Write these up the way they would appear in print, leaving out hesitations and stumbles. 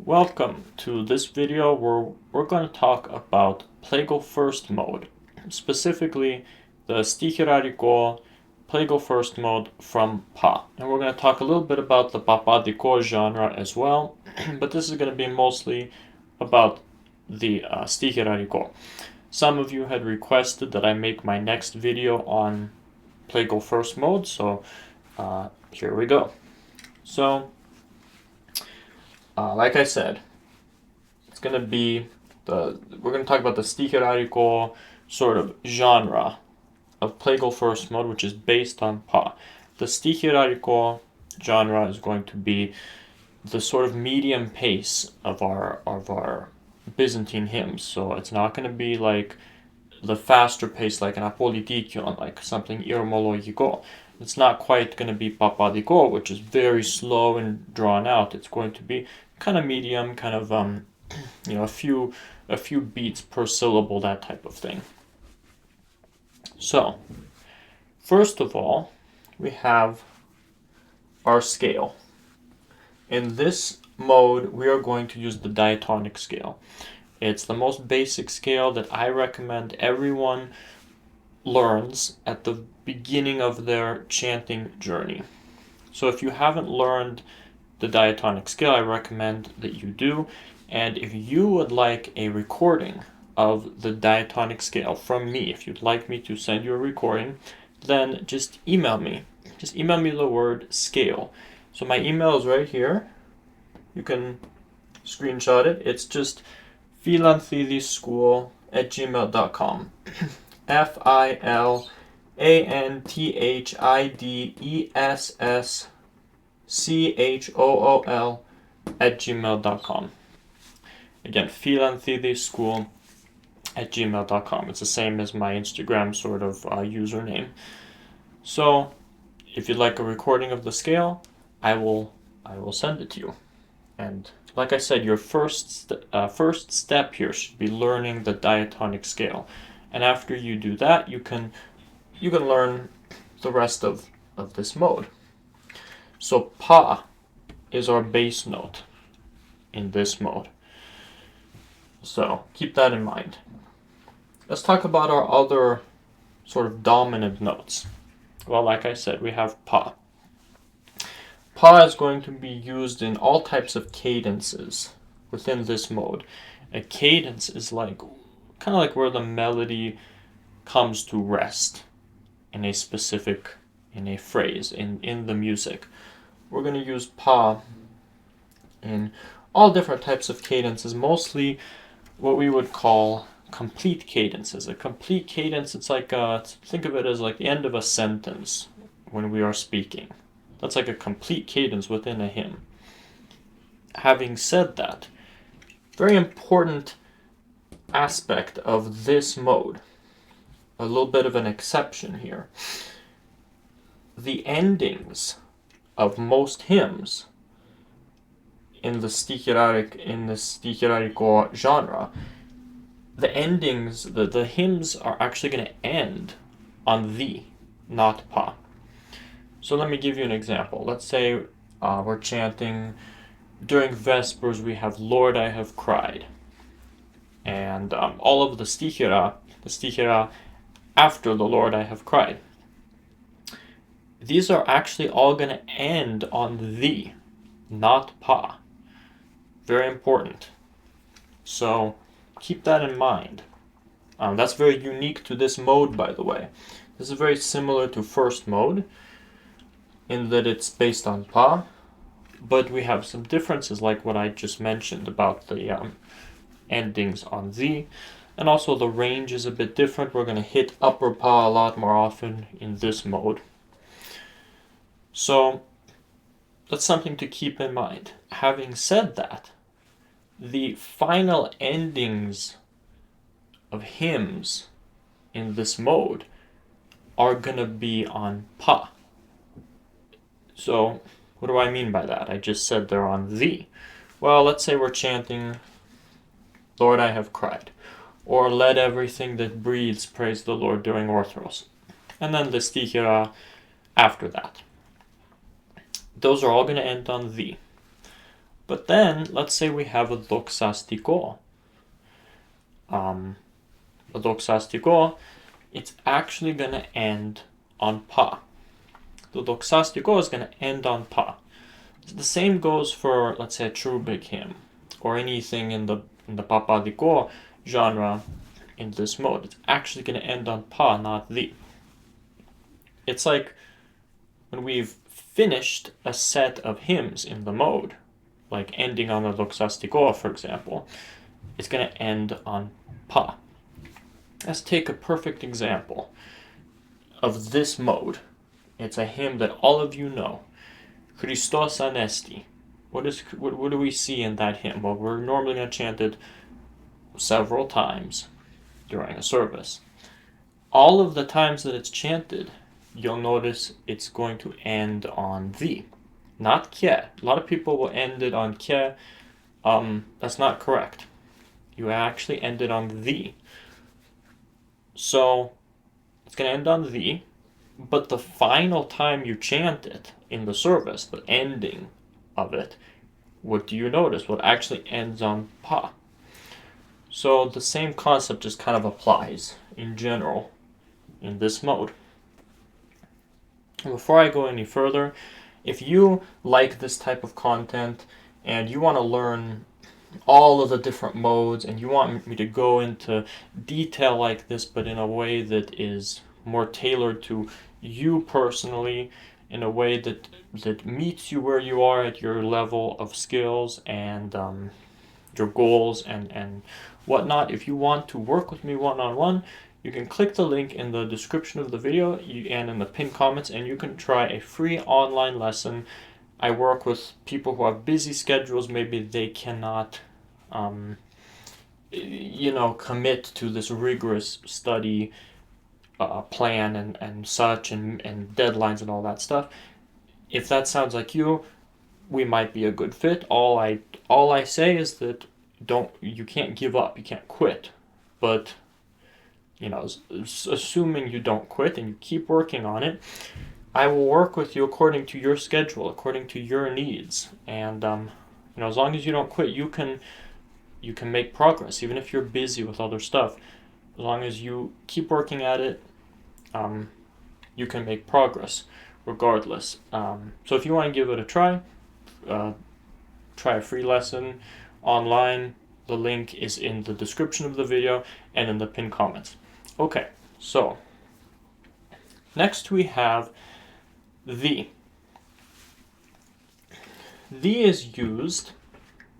Welcome to this video where we're going to talk about plagal first mode, specifically the Sticheraric plagal first mode from Pa. And we're going to talk a little bit about the Papadiko genre as well, but this is going to be mostly about the Sticheraric. Some of you had requested that I make my next video on plagal first mode, so here we go. So like I said, it's going to be we're going to talk about the Sticheraric sort of genre of plagal first mode, which is based on Pa. The Sticheraric genre is going to be the sort of medium pace of our Byzantine hymns. So it's not going to be like the faster pace like an Apolitikion, like something irmologiko. It's not quite going to be Papadiko, which is very slow and drawn out. It's going to be kind of medium, kind of a few beats per syllable, that type of thing. So, first of all, we have our scale. In this mode, we are going to use the diatonic scale. It's the most basic scale that I recommend everyone learns at the beginning of their chanting journey. So if you haven't learned the diatonic scale, I recommend that you do. And if you would like a recording of the diatonic scale from me, if you'd like me to send you a recording, then just email me. Just email me the word scale. So my email is right here. You can screenshot it. It's just philanthidisschool@gmail.com. philanthidesschool@gmail.com. Again, philanthidisschool@gmail.com. It's the same as my Instagram sort of username. So, if you'd like a recording of the scale, I will send it to you. And like I said, your first step here should be learning the diatonic scale. And after you do that, you can learn the rest of this mode. So Pa is our bass note in this mode. So keep that in mind. Let's talk about our other sort of dominant notes. Well, like I said, we have Pa. Pa is going to be used in all types of cadences within this mode. A cadence is like kind of like where the melody comes to rest in a phrase, in the music. We're going to use Pa in all different types of cadences, mostly what we would call complete cadences. A complete cadence, it's like, think of it as like the end of a sentence when we are speaking. That's like a complete cadence within a hymn. Having said that, very important aspect of this mode, a little bit of an exception here. The endings of most hymns in the Sticheraric genre, the endings, the hymns are actually going to end on the, not Pa. So let me give you an example. Let's say we're chanting during Vespers. We have Lord, I have cried. And all of the stichera after the Lord, I have cried. These are actually all going to end on the, not Pa. Very important. So keep that in mind. That's very unique to this mode, by the way. This is very similar to first mode in that it's based on Pa, but we have some differences like what I just mentioned about the endings on the, and also the range is a bit different. We're going to hit upper Pa a lot more often in this mode. So that's something to keep in mind. Having said that, the final endings of hymns in this mode are going to be on Pa. So what do I mean by that? I just said they're on the. Well, let's say we're chanting Lord, I have cried, or let everything that breathes praise the Lord during Orthros, and then the stichera after that. Those are all going to end on the. But then, let's say we have a doxastiko. A doxastiko, it's actually going to end on pa. The doxastiko is going to end on pa. So the same goes for, let's say, a cherubic hymn, or anything in the papadiko genre in this mode. It's actually going to end on pa, not the. It's like when we've finished a set of hymns in the mode, like ending on the doxastiko, for example, it's going to end on pa. Let's take a perfect example of this mode. It's a hymn that all of you know. Christos Anesti. What do we see in that hymn? Well, we're normally going to chant it several times during a service. All of the times that it's chanted, you'll notice it's going to end on the, not ke. A lot of people will end it on ke. That's not correct. You actually end it on the. So it's going to end on the, but the final time you chant it in the service, the ending of it, what do you notice? Well, it actually ends on pa. So the same concept just kind of applies in general in this mode. Before I go any further, if you like this type of content and you want to learn all of the different modes and you want me to go into detail like this, but in a way that is more tailored to you personally, in a way that meets you where you are at your level of skills and your goals and whatnot, if you want to work with me one-on-one, you can click the link in the description of the video and in the pinned comments, and you can try a free online lesson. I work with people who have busy schedules. Maybe they cannot, commit to this rigorous study plan and such, and deadlines and all that stuff. If that sounds like you, we might be a good fit. All I say is that you can't give up, you can't quit, but assuming you don't quit and you keep working on it, I will work with you according to your schedule, according to your needs, and as long as you don't quit, you can make progress, even if you're busy with other stuff. As long as you keep working at it, you can make progress regardless. So if you want to give it a try, try a free lesson online. The link is in the description of the video and in the pinned comments. Okay, so next we have the. The is used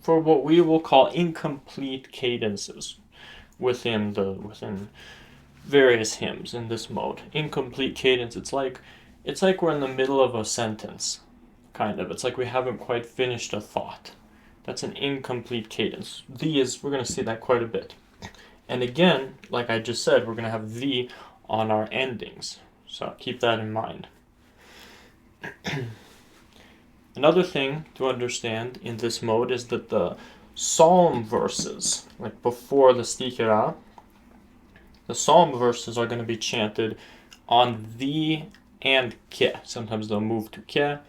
for what we will call incomplete cadences within various hymns in this mode. Incomplete cadence, it's like we're in the middle of a sentence, kind of. It's like we haven't quite finished a thought. That's an incomplete cadence. We're going to see that quite a bit. And again, like I just said, we're going to have the on our endings. So keep that in mind. Another thing to understand in this mode is that the psalm verses, like before the Sticheraric, the psalm verses are going to be chanted on the and ke. Sometimes they'll move to ke,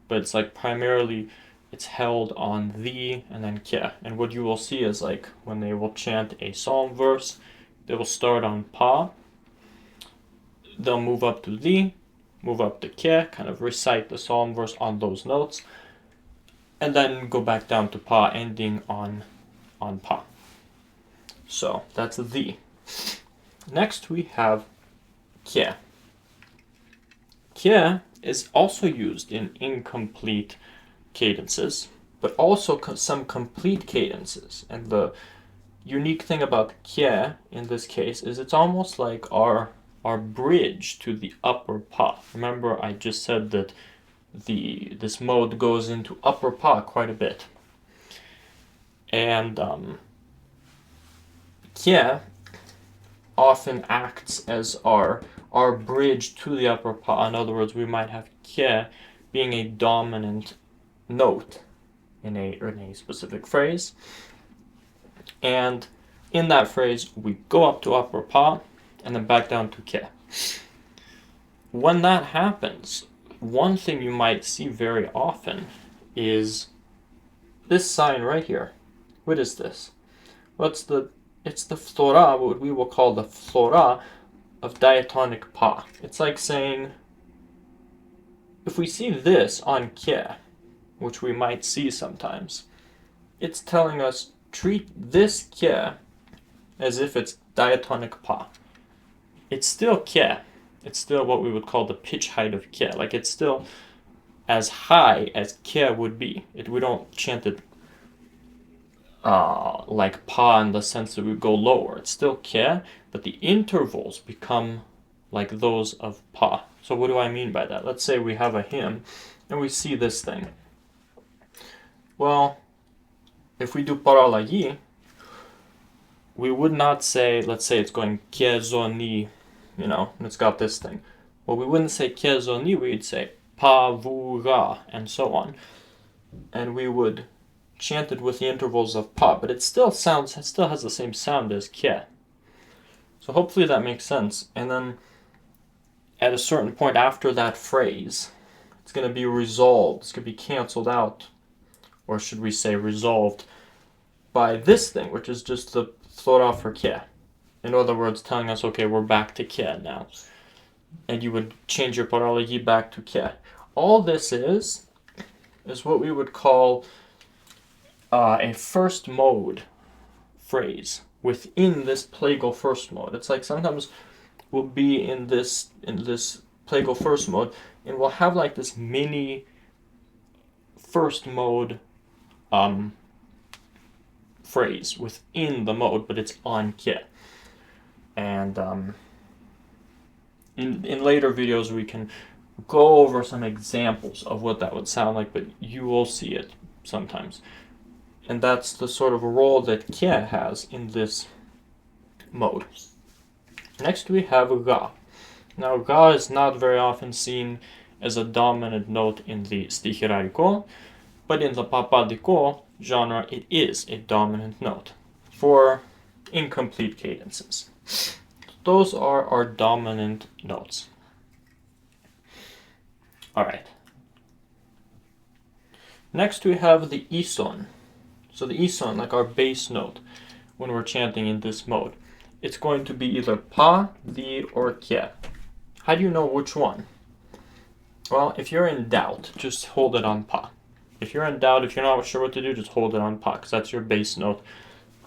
but it's like primarily it's held on the and then ke. And what you will see is like when they will chant a psalm verse, they will start on pa, they'll move up to the, move up to ke, kind of recite the psalm verse on those notes, and then go back down to pa, ending on pa. So that's the. Next we have ke. Ke is also used in incomplete cadences, but also some complete cadences. And the unique thing about ke in this case is it's almost like our bridge to the upper pa. Remember, I just said that this mode goes into upper pa quite a bit. And ke often acts as our bridge to the upper pa. In other words, we might have ke being a dominant note in a specific phrase, and in that phrase we go up to upper pa and then back down to ke. When that happens, one thing you might see very often is this sign right here, what is this? Well, it's the flora, what we will call the flora of diatonic pa. It's like saying, if we see this on ke, which we might see sometimes, it's telling us treat this ke as if it's diatonic pa. It's still ke. It's still what we would call the pitch height of ke. Like, it's still as high as ke would be. We don't chant it like pa in the sense that we go lower. It's still ke, but the intervals become like those of pa. So what do I mean by that? Let's say we have a hymn and we see this thing. Well, if we do paralagi, we would not say, let's say it's going ke zo ni, and it's got this thing. Well, we wouldn't say ke zo ni, we'd say pa vu ra, and so on. And we would chant it with the intervals of pa, but it still has the same sound as ke. So hopefully that makes sense. And then at a certain point after that phrase, it's going to be resolved. It's going to be canceled out, or should we say resolved, by this thing, which is just the flora for ke. In other words, telling us, okay, we're back to ke now. And you would change your paralagi back to ke. All this is what we would call a first mode phrase within this plagal first mode. It's like sometimes we'll be in this plagal first mode, and we'll have like this mini first mode phrase within the mode, but it's on ke. And in later videos we can go over some examples of what that would sound like, but you will see it sometimes. And that's the sort of role that ke has in this mode. Next we have ga. Now ga is not very often seen as a dominant note in the Sticheraric, but in the papadiko genre it is a dominant note for incomplete cadences. Those are our dominant notes. Alright. Next we have the ison. So the ison, like our bass note, when we're chanting in this mode, it's going to be either pa, di, or ke. How do you know which one? Well, if you're in doubt, just hold it on pa. If you're in doubt, if you're not sure what to do, just hold it on pa, because that's your bass note.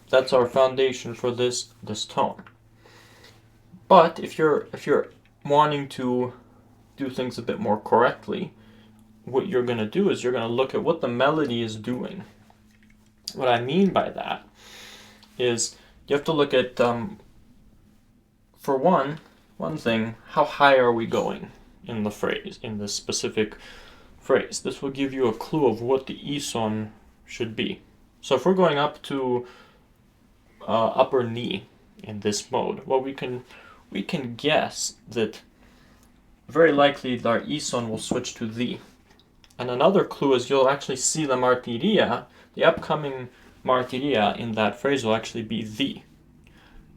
That's our foundation for this tone. But if you're wanting to do things a bit more correctly, what you're going to do is you're going to look at what the melody is doing. What I mean by that is you have to look at, for one thing, how high are we going in the phrase, in this specific phrase. This will give you a clue of what the ison should be. So if we're going up to upper ni in this mode, well, we can guess that very likely our ison will switch to the. And another clue is you'll actually see the martiria, the upcoming martiria in that phrase will actually be the.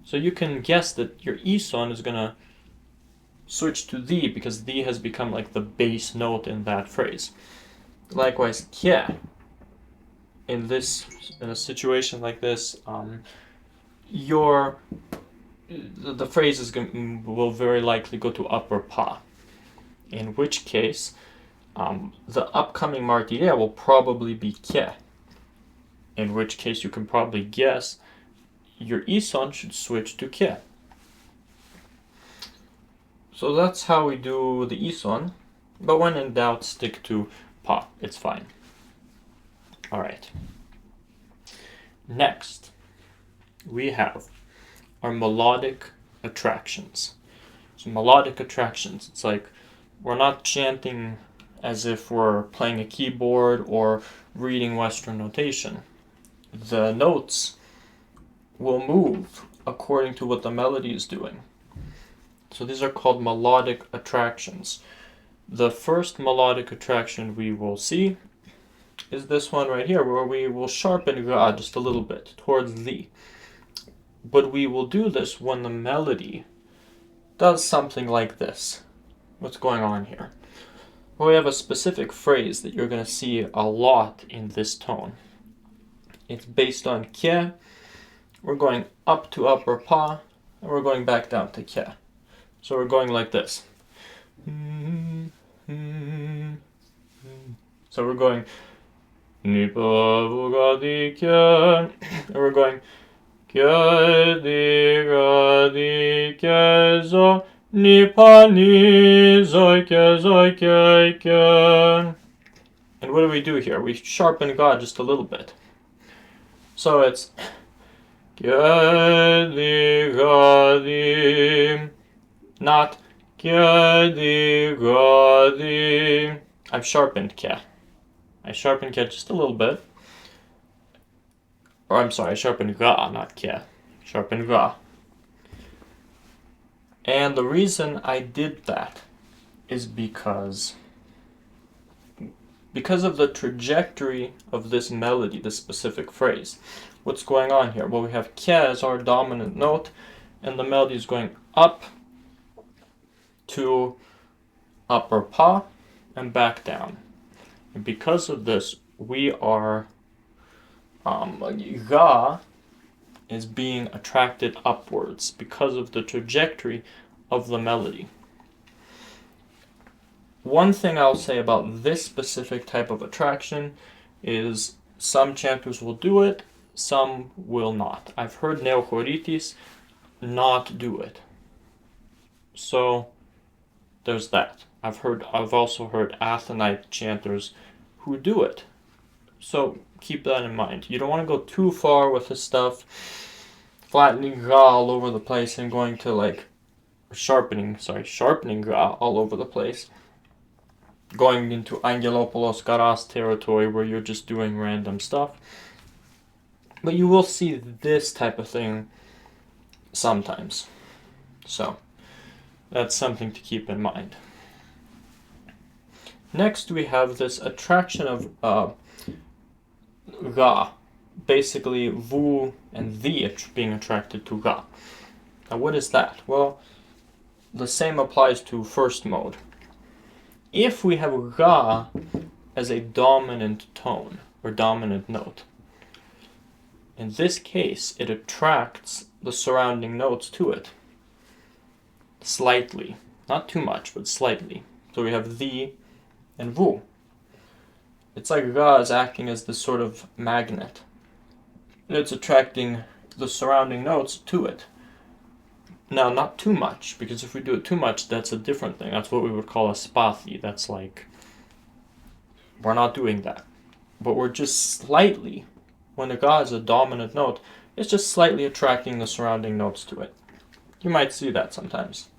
So you can guess that your ison is going to switch to the because the has become like the bass note in that phrase. Likewise, ke. In a situation like this, the phrase will very likely go to upper pa. In which case, the upcoming martiria will probably be ke. In which case, you can probably guess your ison should switch to ke. So that's how we do the ison, but when in doubt, stick to pa. It's fine. All right. Next, we have our melodic attractions. So melodic attractions, it's like we're not chanting as if we're playing a keyboard or reading Western notation. The notes will move according to what the melody is doing. So these are called melodic attractions. The first melodic attraction we will see is this one right here, where we will sharpen ga just a little bit towards the. But we will do this when the melody does something like this. What's going on here? Well, we have a specific phrase that you're going to see a lot in this tone. It's based on ke. We're going up to upper pa, and we're going back down to ke. So we're going like this. So we're going ni pa vu ga di ke, and we're going ke di ga di ke zo ni pa ni zo ke ke. And what do we do here? We sharpen ga just a little bit. So it's ke di ga di, not ke di ga di. I've sharpened ke. I sharpened ke just a little bit. Or I'm sorry, I sharpened ga, not ke. Sharpened ga. And the reason I did that is because of the trajectory of this melody, this specific phrase. What's going on here? Well, we have ke as our dominant note, and the melody is going up to upper pa and back down. And because of this, we are ga is being attracted upwards because of the trajectory of the melody. One thing I'll say about this specific type of attraction is some chanters will do it, some will not. I've heard neochoritis not do it. So there's that. I've also heard Athonite chanters who do it. So keep that in mind. You don't want to go too far with this stuff, flattening ga all over the place and going to like sharpening ga all over the place. Going into Angelopoulos Garas territory where you're just doing random stuff. But you will see this type of thing sometimes. So that's something to keep in mind. Next we have this attraction of ga, basically vu and the being attracted to ga. Now what is that? Well, the same applies to first mode. If we have ga as a dominant tone or dominant note, in this case it attracts the surrounding notes to it. Slightly. Not too much, but slightly. So we have the and vu. It's like ga is acting as this sort of magnet. It's attracting the surrounding notes to it. Now, not too much, because if we do it too much, that's a different thing. That's what we would call a spathi. That's like, we're not doing that. But we're just slightly, when the ga is a dominant note, it's just slightly attracting the surrounding notes to it. You might see that sometimes.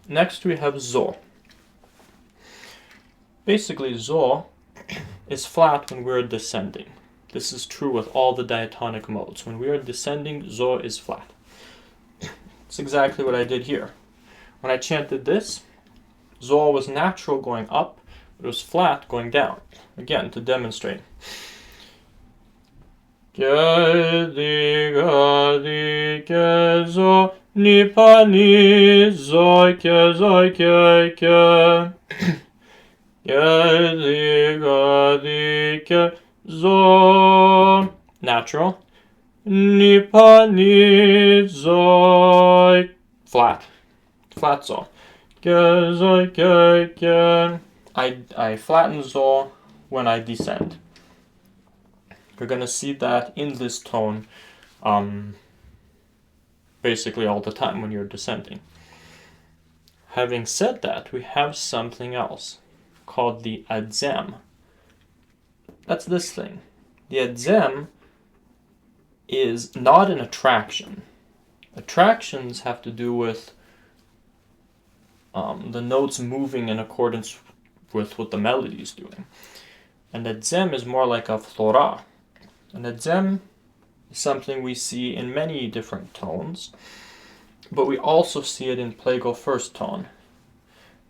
Next we have zo. Basically, zo is flat when we're descending. This is true with all the diatonic modes. When we are descending, zo is flat. It's exactly what I did here. When I chanted this, zo was natural going up, but it was flat going down. Again, to demonstrate. Ke di ga di ke zo ni pa ni zo ke ke. Ke di ga di ke zo. Natural. Ni pa ni zo. Flat zo. Ke zo ke. I flatten zo when I descend. You're going to see that in this tone basically all the time when you're descending. Having said that, we have something else called the adzem. That's this thing. The adzem is not an attraction. Attractions have to do with the notes moving in accordance with what the melody is doing. And adzem is more like a flora. An adzem is something we see in many different tones, but we also see it in plagal first tone.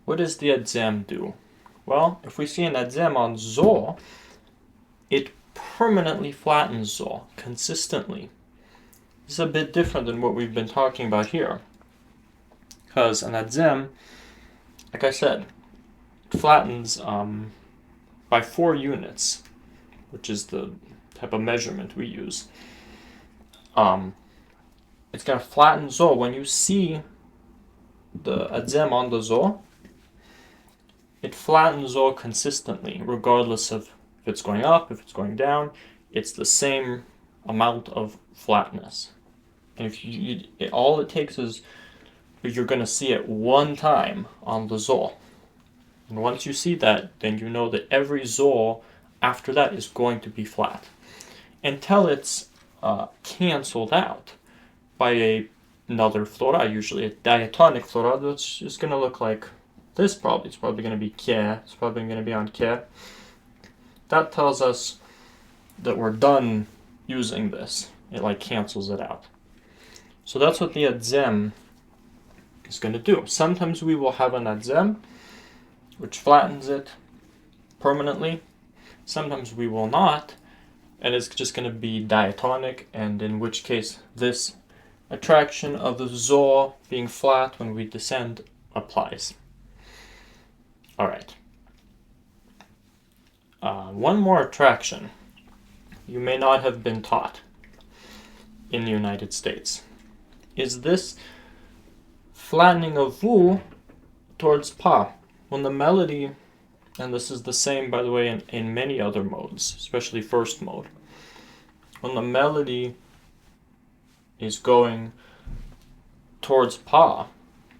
What does the adzem do? Well, if we see an adzem on zo, it permanently flattens zo, consistently. This is a bit different than what we've been talking about here. Because an adzem, like I said, it flattens by 4 units, which is the type of measurement we use. It's going to flatten zo. When you see the adzem on the zo, it flattens zo consistently, regardless of if it's going up, if it's going down. It's the same amount of flatness. And if all it takes is you're going to see it one time on the zo. And once you see that, then you know that every zo after that is going to be flat. Until it's cancelled out by another flora, usually a diatonic flora, that's just going to look like this probably. It's probably going to be ke. It's probably going to be on ke. That tells us that we're done using this. It like cancels it out. So that's what the adzem is going to do. Sometimes we will have an adzem which flattens it permanently. Sometimes we will not, and it's just going to be diatonic, and in which case this attraction of the zo being flat when we descend applies. Alright. One more attraction you may not have been taught in the United States is this flattening of vu towards pa. When the melody, and this is the same by the way in many other modes, especially first mode, when the melody is going towards pa,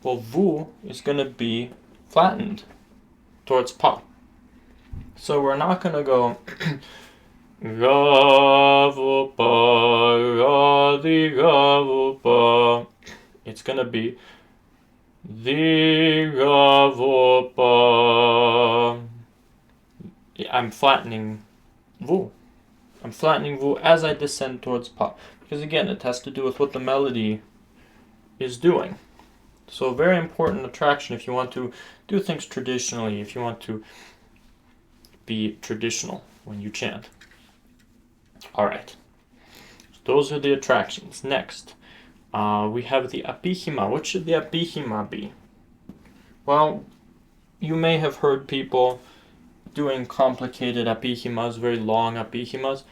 well, vu is going to be flattened towards pa. So we're not going to go ga vu pa, ga di ga vu pa. It's going to be di ga vu pa. I'm flattening vu. I'm flattening vu as I descend towards pa. Because again, it has to do with what the melody is doing. So a very important attraction if you want to do things traditionally, if you want to be traditional when you chant. Alright, so those are the attractions. Next, we have the Epiima. What should the Epiima be? Well, you may have heard people doing complicated Epiimas, very long Epiimas,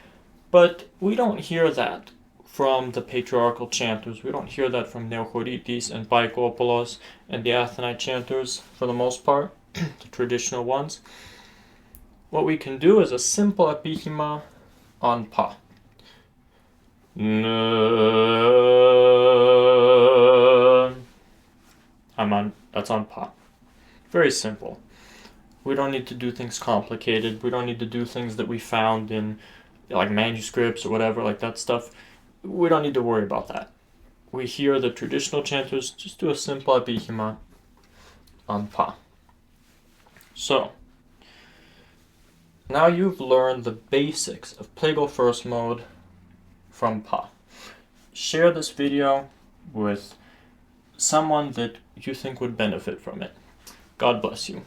but we don't hear that from the patriarchal chanters. We don't hear that from Neochoritis and Paikopoulos and the Athonite chanters for the most part, the traditional ones. What we can do is a simple Epiima on pa. That's on pa. Very simple. We don't need to do things complicated. We don't need to do things that we found in like manuscripts or whatever, like that stuff. We don't need to worry about that. We hear the traditional chanters just do a simple Epiima on pa. So, now you've learned the basics of plagal first mode from pa. Share this video with someone that you think would benefit from it. God bless you.